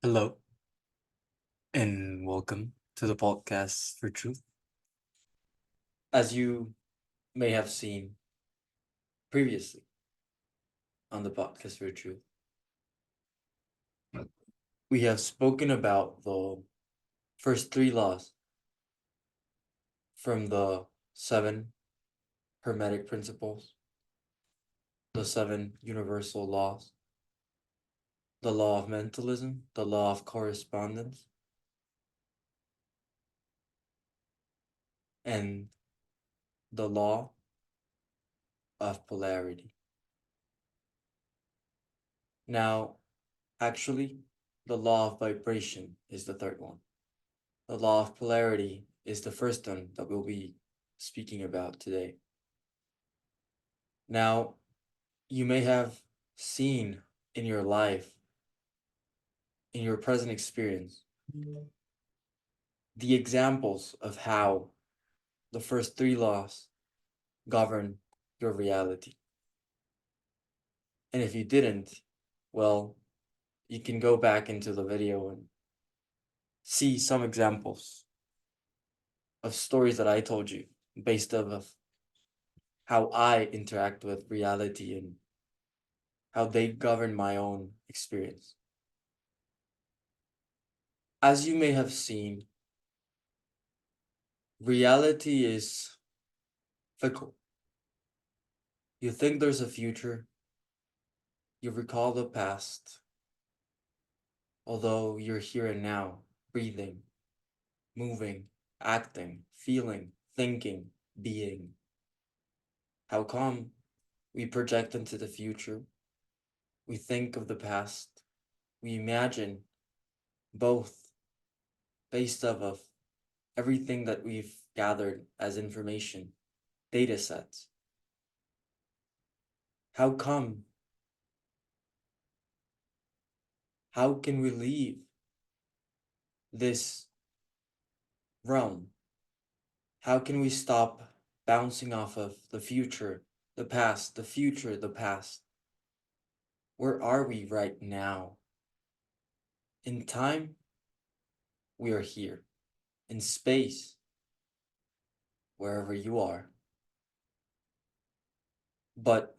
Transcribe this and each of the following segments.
Hello, and welcome to the podcast for truth. As you may have seen previously on the podcast for truth, we have spoken about the first three laws from the seven hermetic principles, the seven universal laws, the law of mentalism, the law of correspondence, and the law of polarity. Now, actually, the law of vibration is the third one. The law of polarity is the first one that we'll be speaking about today. Now, you may have seen in your life, in your present experience, the examples of how the first three laws govern your reality. And if you didn't, well, you can go back into the video and see some examples of stories that I told you based off of how I interact with reality and how they govern my own experience. As you may have seen, reality is fickle. You think there's a future, you recall the past, although you're here and now, breathing, moving, acting, feeling, thinking, being. How come we project into the future? We think of the past, we imagine both based off of everything that we've gathered as information, data sets. How come? How can we leave this realm? How can we stop bouncing off of the future, the past, the future, the past? Where are we right now? In time, we are here. In space, wherever you are. But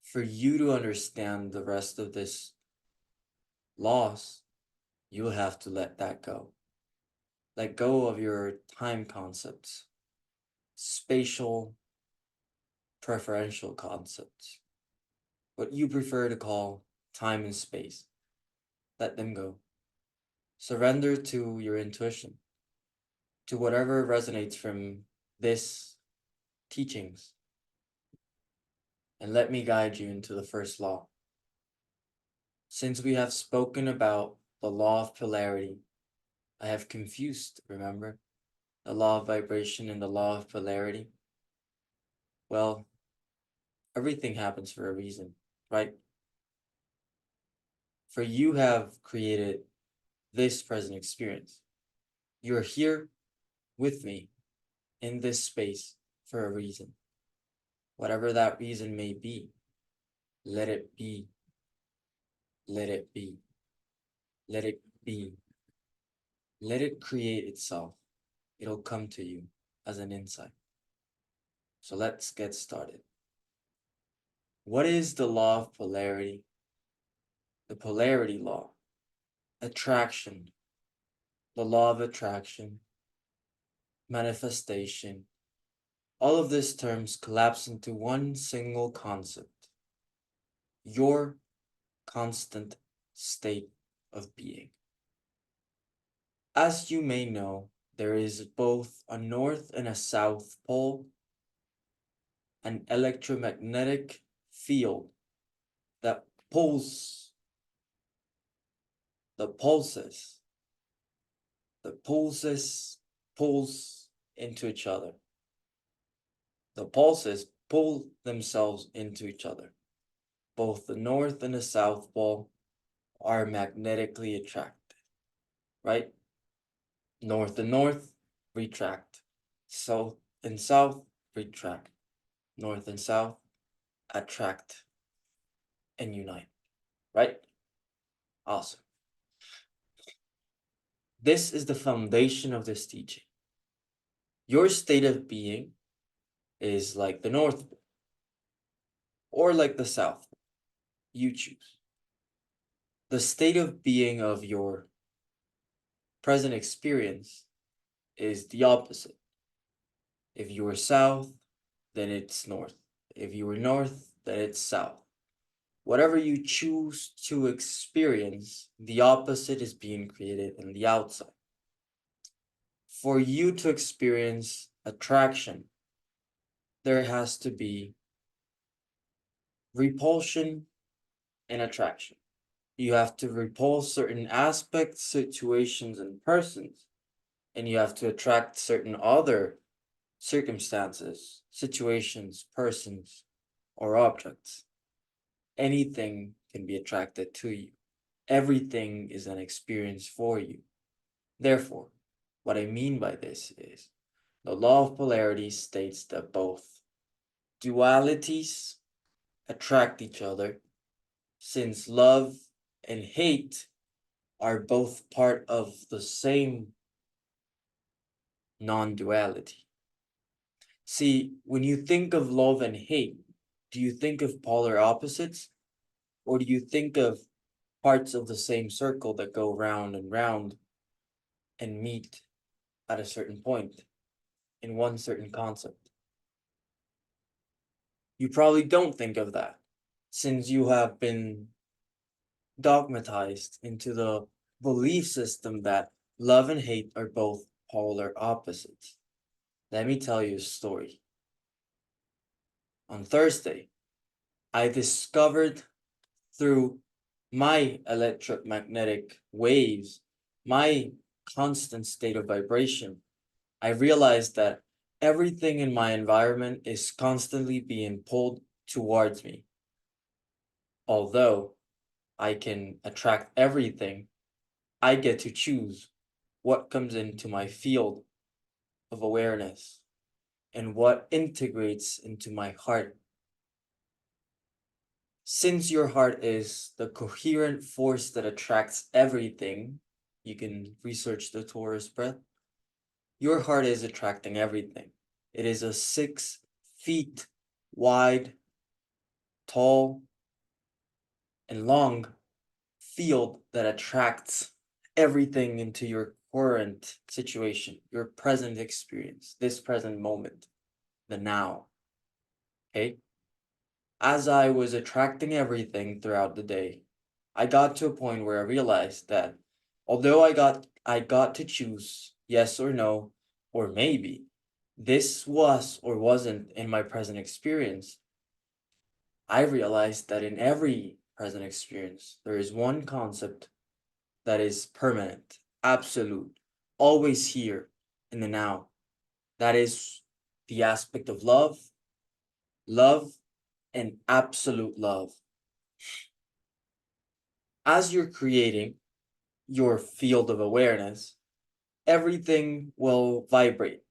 for you to understand the rest of this loss, you'll have to let that go. Let go of your time concepts, spatial preferential concepts, what you prefer to call time and space. Let them go. Surrender to your intuition, to whatever resonates from this teachings, and let me guide you into the first law. Since we have spoken about the law of polarity, I have confused, remember, the law of vibration and the law of polarity. Well, everything happens for a reason, right? For you have created this present experience. You're here with me in this space for a reason. Whatever that reason may be, let it be. Let it be. Let it be. Let it create itself. It'll come to you as an insight. So let's get started. What is the law of polarity? The polarity law. Attraction. The law of attraction. Manifestation. All of these terms collapse into one single concept. Your constant state of being. As you may know, there is both a north and a south pole, an electromagnetic field that pulls the pulses pulls into each other. The pulses pull themselves into each other. Both the north and the south pole are magnetically attracted, right? North and north, retract. South and south, retract. North and south, attract and unite, right? Awesome. This is the foundation of this teaching. Your state of being is like the North Pole or like the South Pole. You choose. The state of being of your present experience is the opposite. If you were south, then it's north. If you were north, then it's south. Whatever you choose to experience, the opposite is being created in the outside. For you to experience attraction, there has to be repulsion and attraction. You have to repulse certain aspects, situations, and persons, and you have to attract certain other circumstances, situations, persons, or objects. Anything can be attracted to you. Everything is an experience for you. Therefore, what I mean by this is the law of polarity states that both dualities attract each other, since love and hate are both part of the same non-duality. See, when you think of love and hate, do you think of polar opposites, or do you think of parts of the same circle that go round and meet at a certain point in one certain concept? You probably don't think of that, since you have been dogmatized into the belief system that love and hate are both polar opposites. Let me tell you a story. On Thursday, I discovered through my electromagnetic waves, my constant state of vibration, I realized that everything in my environment is constantly being pulled towards me. Although I can attract everything, I get to choose what comes into my field of awareness and what integrates into my heart. Since your heart is the coherent force that attracts everything, you can research the Taurus breath. Your heart is attracting everything. It is a 6 feet wide, tall, and long field that attracts everything into your current situation, your present experience, this present moment, the now. Okay? As I was attracting everything throughout the day, I got to a point where I realized that although I got to choose yes or no, or maybe this was or wasn't in my present experience, I realized that in every present experience, there is one concept that is permanent, absolute, always here in the now. That is the aspect of love, love, and absolute love. As you're creating your field of awareness, everything will vibrate.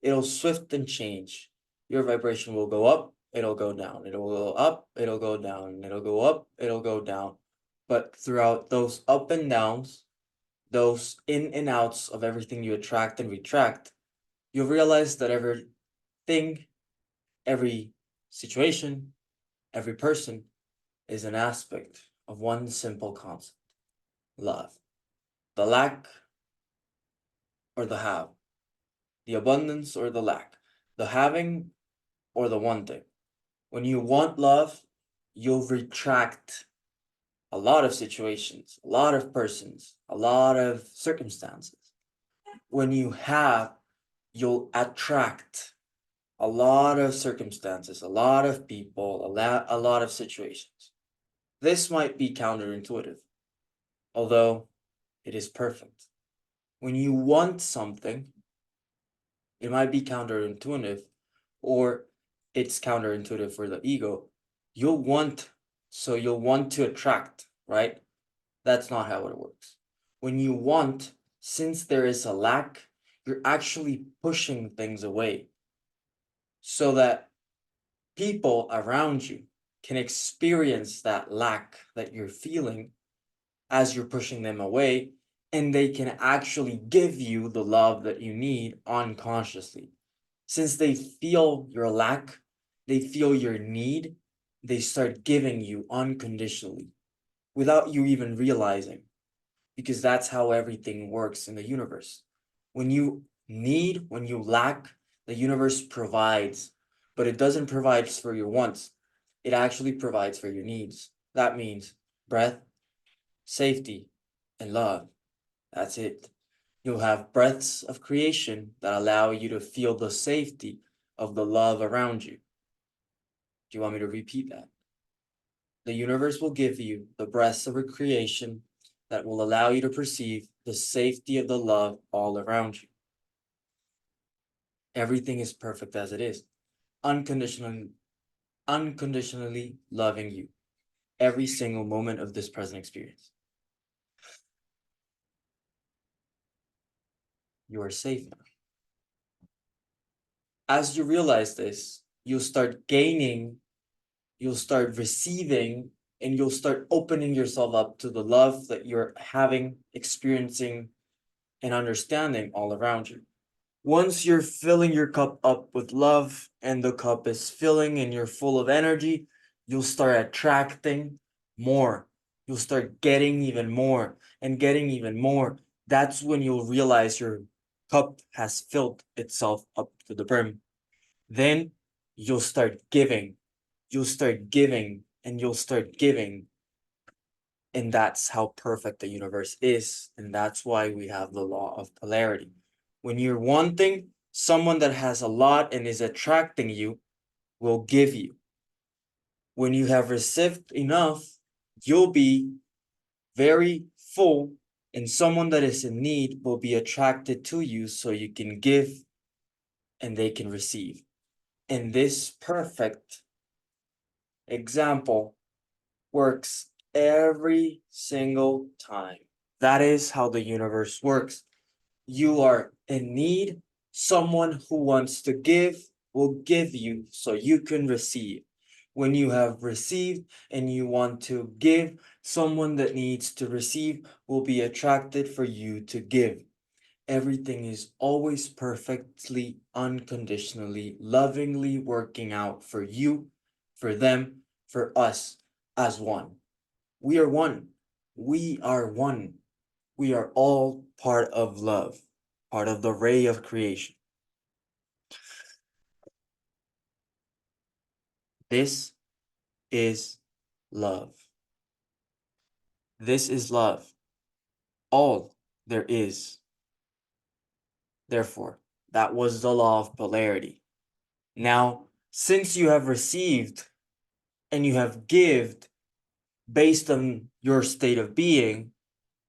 It'll shift and change. Your vibration will go up, it'll go down, it'll go up, it'll go down, it'll go up, it'll go down. But throughout those up and downs, those in and outs of everything you attract and retract, you'll realize that everything, every situation, every person is an aspect of one simple concept: love. The lack or the have, the abundance or the lack, the having or the wanting. When you want love, you'll retract a lot of situations, a lot of persons, a lot of circumstances. When you have, you'll attract a lot of circumstances, a lot of people, a lot of situations. This might be counterintuitive, although it is perfect. When you want something, it might be counterintuitive, or it's counterintuitive for the ego. You'll want, so you'll want to attract, right? That's not how it works. When you want, since there is a lack, you're actually pushing things away so that people around you can experience that lack that you're feeling as you're pushing them away, and they can actually give you the love that you need unconsciously. Since they feel your lack, they feel your need, they start giving you unconditionally without you even realizing, because that's how everything works in the universe. When you need, when you lack, the universe provides, but it doesn't provide for your wants. It actually provides for your needs. That means breath, safety, and love. That's it. You'll have breaths of creation that allow you to feel the safety of the love around you. Do you want me to repeat that? The universe will give you the breaths of a creation that will allow you to perceive the safety of the love all around you. Everything is perfect as it is, unconditionally, unconditionally loving you every single moment of this present experience. You are safe now. As you realize this, you'll start gaining, you'll start receiving, and you'll start opening yourself up to the love that you're having, experiencing, and understanding all around you. Once you're filling your cup up with love and the cup is filling and you're full of energy, you'll start attracting more. You'll start getting even more and getting even more. That's when you'll realize your cup has filled itself up to the brim. Then you'll start giving. You'll start giving and you'll start giving. And that's how perfect the universe is. And that's why we have the law of polarity. When you're wanting, someone that has a lot and is attracting you will give you. When you have received enough, you'll be very full, and someone that is in need will be attracted to you so you can give and they can receive. And this perfect example works every single time. That is how the universe works. You are in need, someone who wants to give will give you so you can receive. When you have received and you want to give, someone that needs to receive will be attracted for you to give. Everything is always perfectly, unconditionally, lovingly working out for you, for them, for us as one. We are one. We are one. We are all part of love, part of the ray of creation. This is love. This is love. All there is. Therefore, that was the law of polarity. Now, since you have received and you have given based on your state of being,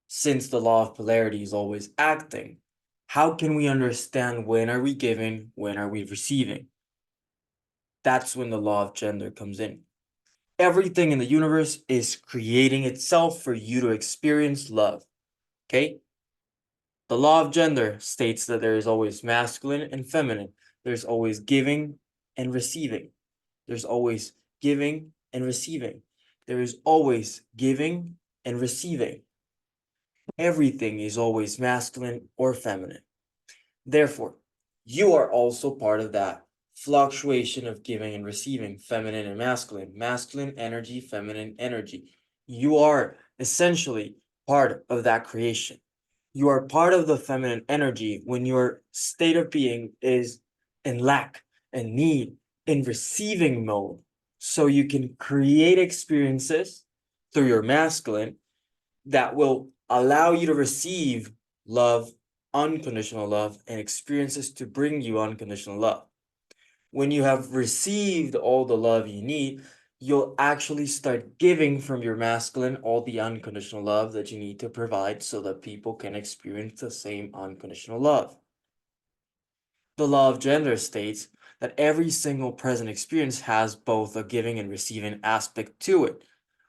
since the law of polarity is always acting, how can we understand when are we giving, when are we receiving? That's when the law of gender comes in. Everything in the universe is creating itself for you to experience love. Okay? The law of gender states that there is always masculine and feminine. There's always giving and receiving. There's always giving and receiving. There is always giving and receiving. Everything is always masculine or feminine. Therefore, you are also part of that fluctuation of giving and receiving, feminine and masculine energy, feminine energy. You are essentially part of that creation. You are part of the feminine energy when your state of being is in lack and need, in receiving mode. So you can create experiences through your masculine that will allow you to receive love, unconditional love, and experiences to bring you unconditional love. When you have received all the love you need, you'll actually start giving from your masculine all the unconditional love that you need to provide so that people can experience the same unconditional love. The law of gender states that every single present experience has both a giving and receiving aspect to it.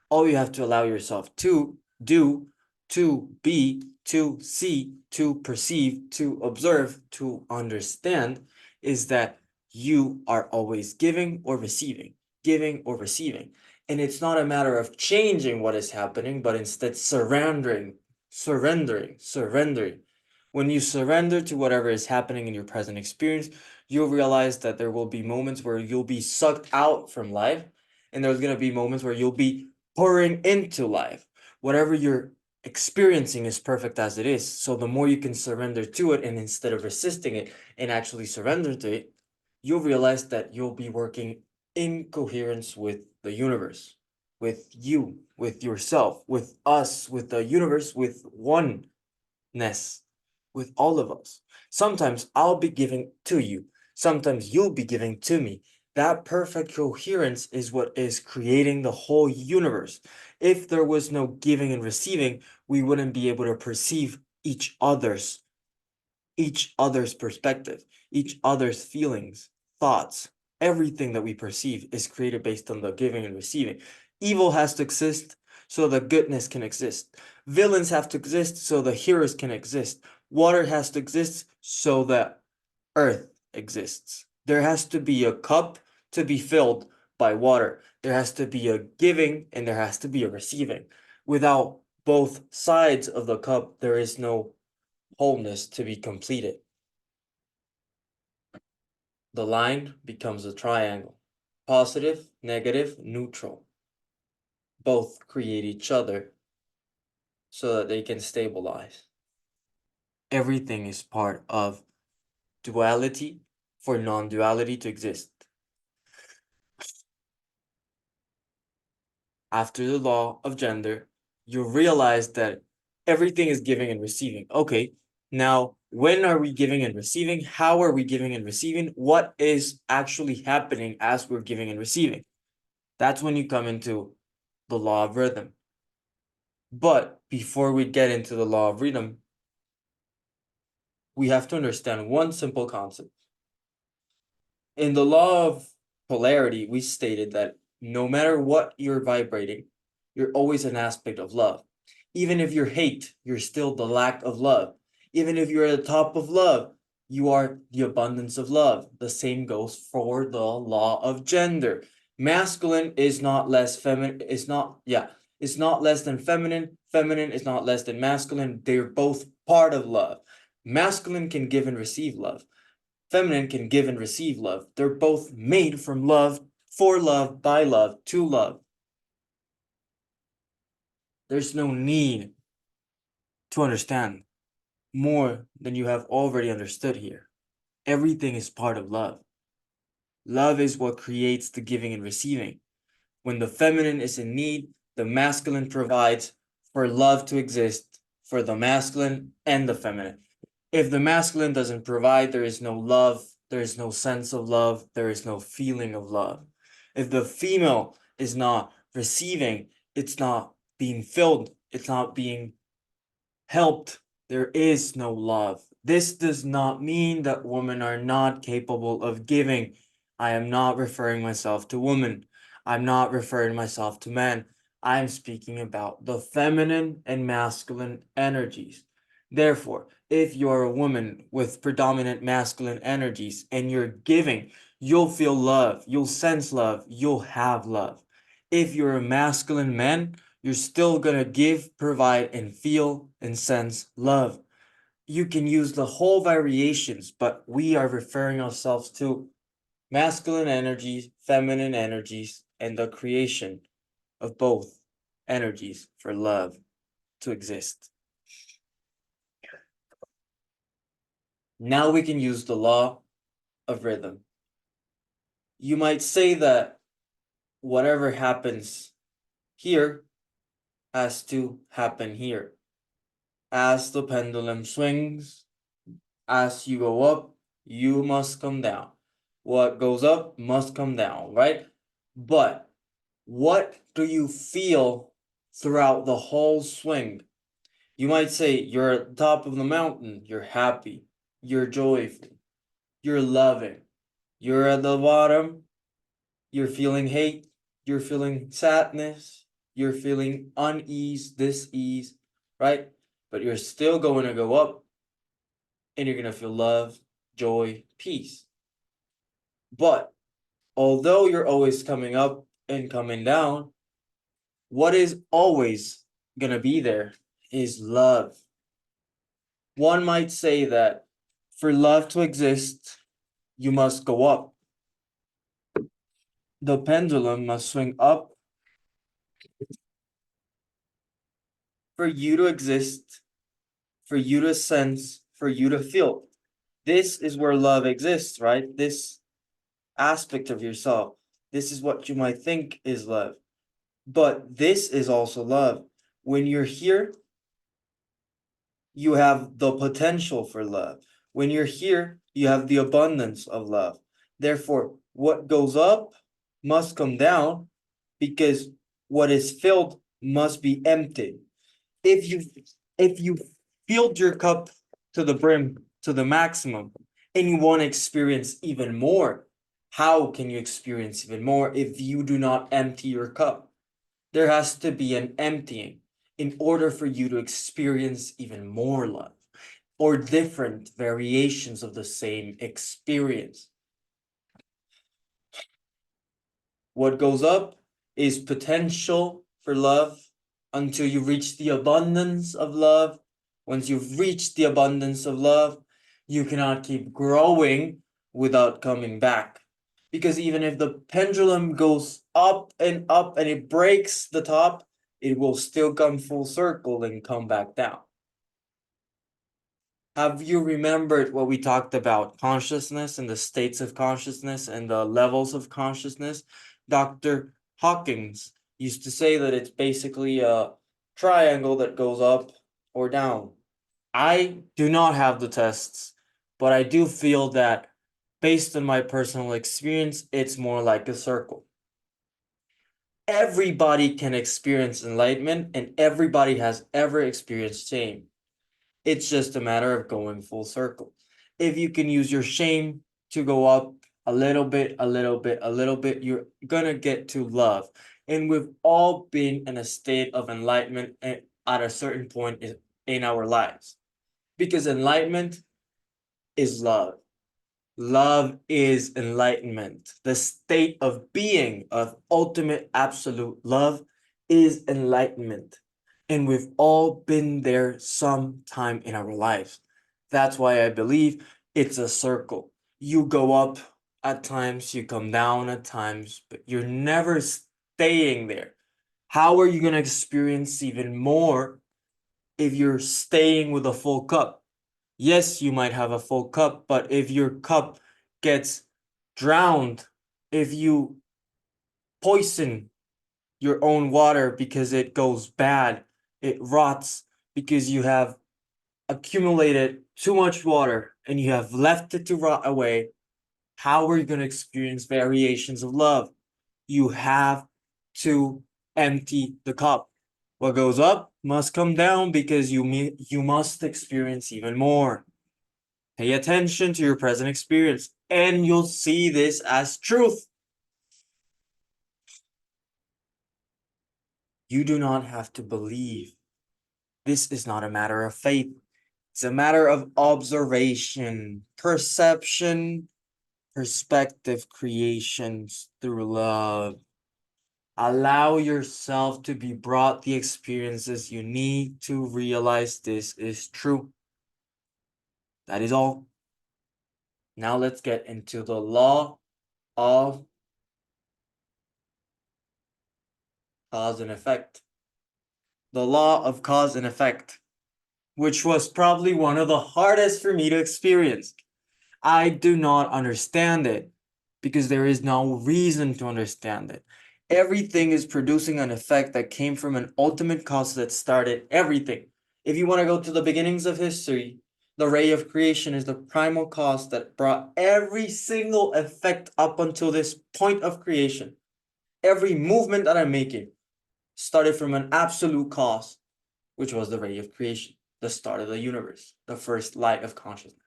All you have to allow yourself to do, to be, to see, to perceive, to observe, to understand is that you are always giving or receiving, giving or receiving. And it's not a matter of changing what is happening, but instead surrendering surrendering. When you surrender to whatever is happening in your present experience, you'll realize that there will be moments where you'll be sucked out from life, and there's going to be moments where you'll be pouring into life. Whatever you're experiencing is perfect as it is. So the more you can surrender to it, and instead of resisting it and actually surrender to it, you'll realize that you'll be working in coherence with the universe, with you, with yourself, with us, with the universe, with oneness, with all of us. Sometimes I'll be giving to you, sometimes you'll be giving to me. That perfect coherence is what is creating the whole universe. If there was no giving and receiving, we wouldn't be able to perceive each other's perspective, each other's feelings, thoughts. Everything that we perceive is created based on the giving and receiving. Evil has to exist so that goodness can exist. Villains have to exist so the heroes can exist. Water has to exist so that earth exists. There has to be a cup to be filled by water. There has to be a giving and there has to be a receiving. Without both sides of the cup, there is no wholeness to be completed. The line becomes a triangle. Positive, negative, neutral. Both create each other so that they can stabilize. Everything is part of duality for non-duality to exist. After the law of gender, you realize that everything is giving and receiving. Okay, now when are we giving and receiving? How are we giving and receiving? What is actually happening as we're giving and receiving? That's when you come into the law of rhythm. But before we get into the law of rhythm, we have to understand one simple concept. In the law of polarity, we stated that no matter what you're vibrating, you're always an aspect of love. Even if you're hate, you're still the lack of love. Even if you're at the top of love, you are the abundance of love. The same goes for the law of gender. Masculine is not less feminine, it's not less than feminine. Feminine is not less than masculine. They're both part of love. Masculine can give and receive love. Feminine can give and receive love. They're both made from love, for love, by love, to love. There's no need to understand more than you have already understood here. Everything is part of love. Love is what creates the giving and receiving. When the feminine is in need, the masculine provides for love to exist for the masculine and the feminine. If the masculine doesn't provide, there is no love, there is no sense of love, there is no feeling of love. If the female is not receiving, it's not being filled, it's not being helped, there is no love. This does not mean that women are not capable of giving. I am not referring myself to women. I'm not referring myself to men. I'm speaking about the feminine and masculine energies. Therefore, if you're a woman with predominant masculine energies and you're giving, you'll feel love, you'll sense love, you'll have love. If you're a masculine man, you're still gonna give, provide, and feel and sense love. You can use the whole variations, but we are referring ourselves to masculine energies, feminine energies, and the creation of both energies for love to exist. Now we can use the law of rhythm. You might say that whatever happens here has to happen here. As the pendulum swings, as you go up, you must come down. What goes up must come down, right? But what do you feel throughout the whole swing? You might say you're at the top of the mountain, you're happy, you're joyful, you're loving. You're at the bottom, you're feeling hate, you're feeling sadness, you're feeling unease, dis-ease, right? But you're still going to go up and you're going to feel love, joy, peace. But although you're always coming up and coming down, what is always going to be there is love. One might say that for love to exist, you must go up. The pendulum must swing up for you to exist, for you to sense, for you to feel. This is where love exists, right? This aspect of yourself. This is what you might think is love. But this is also love. When you're here, you have the potential for love. When you're here, you have the abundance of love. Therefore, what goes up must come down because what is filled must be emptied. If you filled your cup to the brim, to the maximum, and you want to experience even more, how can you experience even more if you do not empty your cup? There has to be an emptying in order for you to experience even more love or different variations of the same experience. What goes up is potential for love until you reach the abundance of love. Once you've reached the abundance of love, you cannot keep growing without coming back. Because even if the pendulum goes up and it breaks the top, it will still come full circle and come back down. Have you remembered what we talked about? Consciousness and the states of consciousness and the levels of consciousness? Dr. Hawkins used to say that it's basically a triangle that goes up or down. I do not have the tests, but I do feel that based on my personal experience, it's more like a circle. Everybody can experience enlightenment and everybody has ever experienced shame. It's just a matter of going full circle. If you can use your shame to go up a little bit, a little bit, a little bit, you're gonna get to love. And we've all been in a state of enlightenment at a certain point in our lives. Because enlightenment is love. Love is enlightenment. The state of being of ultimate absolute love is enlightenment. And we've all been there sometime in our lives. That's why I believe it's a circle. You go up at times, you come down at times, but you're never staying there. How are you going to experience even more if you're staying with a full cup? Yes, you might have a full cup, but if your cup gets drowned, if you poison your own water because it goes bad, it rots because you have accumulated too much water and you have left it to rot away, how are you going to experience variations of love? You have to empty the cup. What goes up must come down because you must experience even more. Pay attention to your present experience, and you'll see this as truth. You do not have to believe. This is not a matter of faith. It's a matter of observation, perception, perspective creations through love. Allow yourself to be brought the experiences you need to realize this is true. That is all. Now let's get into the law of cause and effect. The law of cause and effect, which was probably one of the hardest for me to experience. I do not understand it because there is no reason to understand it. Everything is producing an effect that came from an ultimate cause that started everything. If you want to go to the beginnings of history, the ray of creation is the primal cause that brought every single effect up until this point of creation. Every movement that I'm making started from an absolute cause, which was the ray of creation, the start of the universe, the first light of consciousness.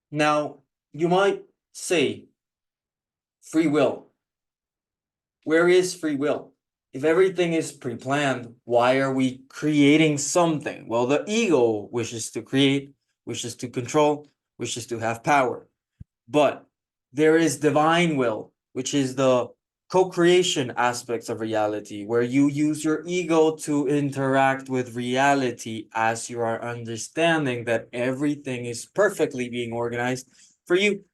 Now, you might say, free will. Where is free will? If everything is pre-planned, why are we creating something? Well, the ego wishes to create, wishes to control, wishes to have power. But there is divine will, which is the co-creation aspects of reality, where you use your ego to interact with reality as you are understanding that everything is perfectly being organized for you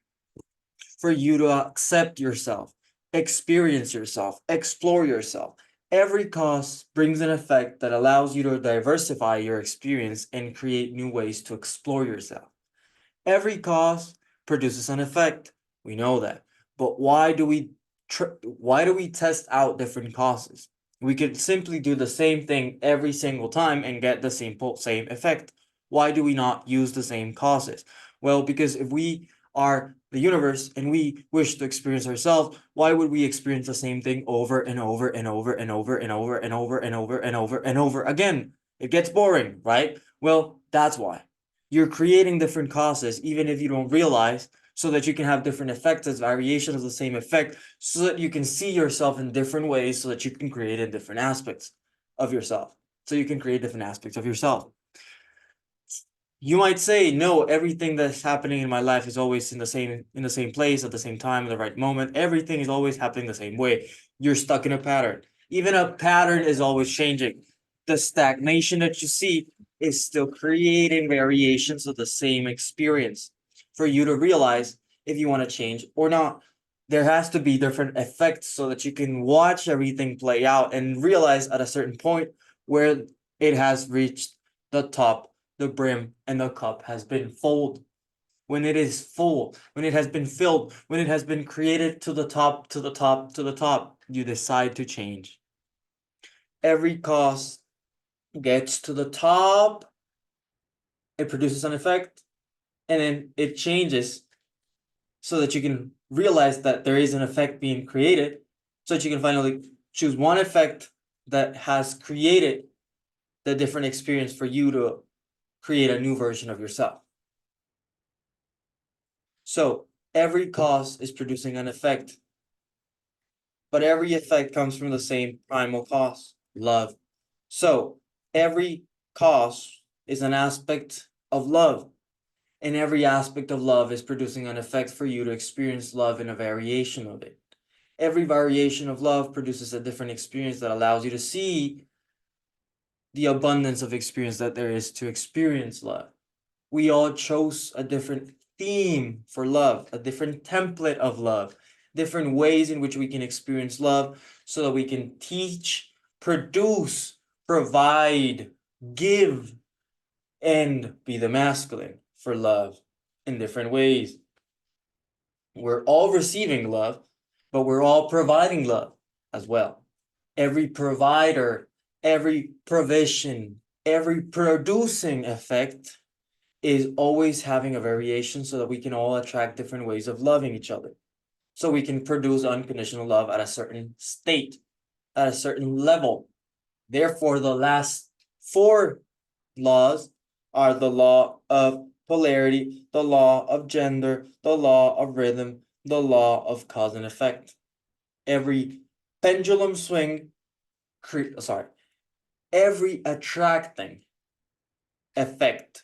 to accept yourself, experience yourself, explore yourself. Every cause brings an effect that allows you to diversify your experience and create new ways to explore yourself. Every cause produces an effect. We know that. But why do we test out different causes? We could simply do the same thing every single time and get the same effect. Why do we not use the same causes? Well, because if we are the universe and we wish to experience ourselves, why would we experience the same thing over and over and over and over and over and over and over and over and over again? It gets boring, right? Well, that's why. You're creating different causes, even if you don't realize, so that you can have different effects as variations of the same effect, so that you can see yourself in different ways, so that you can create in different aspects of yourself. So you can create different aspects of yourself. You might say, no, everything that's happening in my life is always in the same place at the same time at the right moment. Everything is always happening the same way. You're stuck in a pattern. Even a pattern is always changing. The stagnation that you see is still creating variations of the same experience for you to realize if you want to change or not. There has to be different effects so that you can watch everything play out and realize at a certain point where it has reached the top, the brim, and the cup has been filled. When it is full, when it has been filled, when it has been created to the top, to the top, to the top, you decide to change. Every cause gets to the top, it produces an effect, and then it changes so that you can realize that there is an effect being created, so that you can finally choose one effect that has created the different experience for you to create a new version of yourself. So every cause is producing an effect, but every effect comes from the same primal cause, love. So every cause is an aspect of love, and every aspect of love is producing an effect for you to experience love in a variation of it. Every variation of love produces a different experience that allows you to see the abundance of experience that there is to experience love. We all chose a different theme for love, a different template of love, different ways in which we can experience love so that we can teach, produce, provide, give, and be the masculine for love in different ways. We're all receiving love, but we're all providing love as well. Every provider, every provision, every producing effect is always having a variation so that we can all attract different ways of loving each other. So we can produce unconditional love at a certain state, at a certain level. Therefore, the last four laws are the law of polarity, the law of gender, the law of rhythm, the law of cause and effect. Every pendulum swing, every attracting effect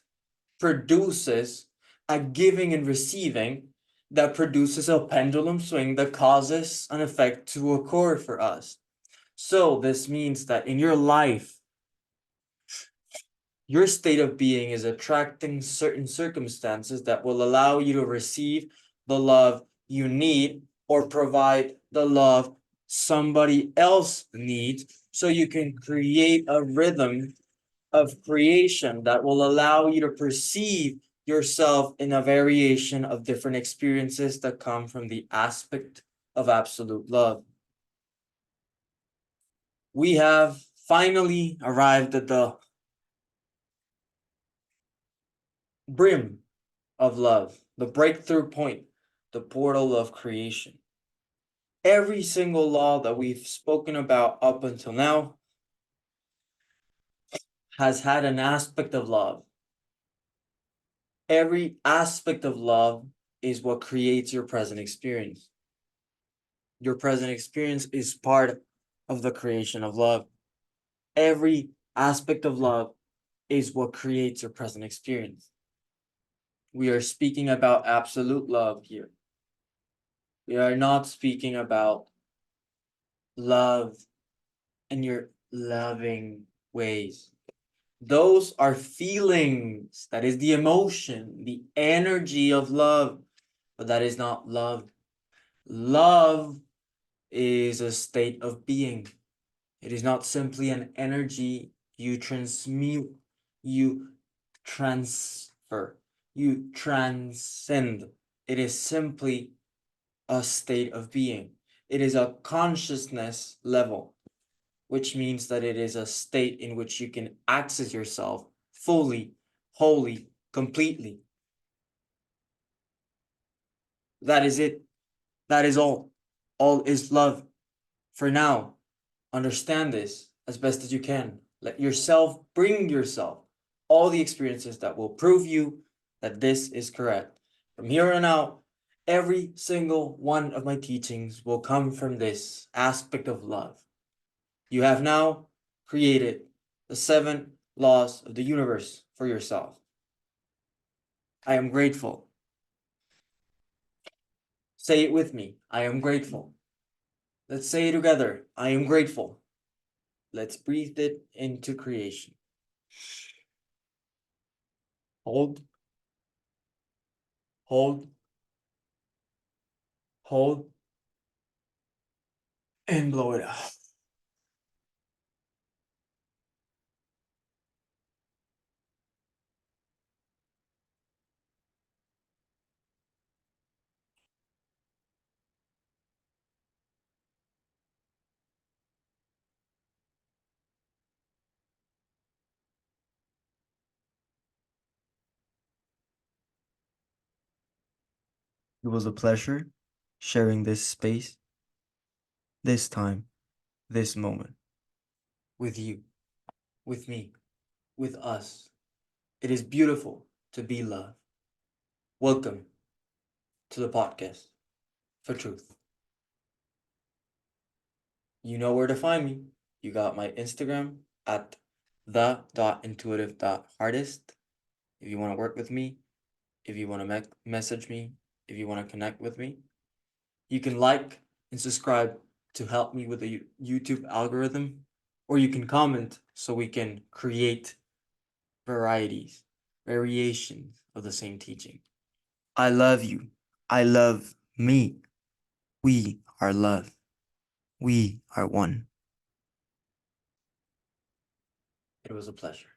produces a giving and receiving that produces a pendulum swing that causes an effect to occur for us. So this means that in your life, your state of being is attracting certain circumstances that will allow you to receive the love you need or provide the love somebody else needs, so you can create a rhythm of creation that will allow you to perceive yourself in a variation of different experiences that come from the aspect of absolute love. We have finally arrived at the brim of love, the breakthrough point, the portal of creation. Every single law that we've spoken about up until now has had an aspect of love. Every aspect of love is what creates your present experience. Your present experience is part of the creation of love. Every aspect of love is what creates your present experience. We are speaking about absolute love here. We are not speaking about love, and your loving ways. Those are feelings. That is the emotion, the energy of love. But that is not love. Love is a state of being. It is not simply an energy you transmute, you transfer, you transcend. It is simply a state of being. It is a consciousness level, which means that it is a state in which you can access yourself fully, wholly, completely. That is it. That is all. All is love. For now, understand this as best as you can. Let yourself bring yourself all the experiences that will prove you that this is correct. From here on out, every single one of my teachings will come from this aspect of love. You have now created the 7 laws of the universe for yourself. I am grateful. Say it with me. I am grateful. Let's say it together. I am grateful. Let's breathe it into creation. Hold, hold, hold, and blow it out. It was a pleasure sharing this space, this time, this moment with you, with me, with us. It is beautiful to be loved. Welcome to the podcast for truth. You know where to find me. You got my Instagram at the.intuitive.artist. If you want to work with me, if you want to message me, if you want to connect with me, you can like and subscribe to help me with the YouTube algorithm, or you can comment so we can create variations of the same teaching. I love you. I love me. We are love. We are one. It was a pleasure.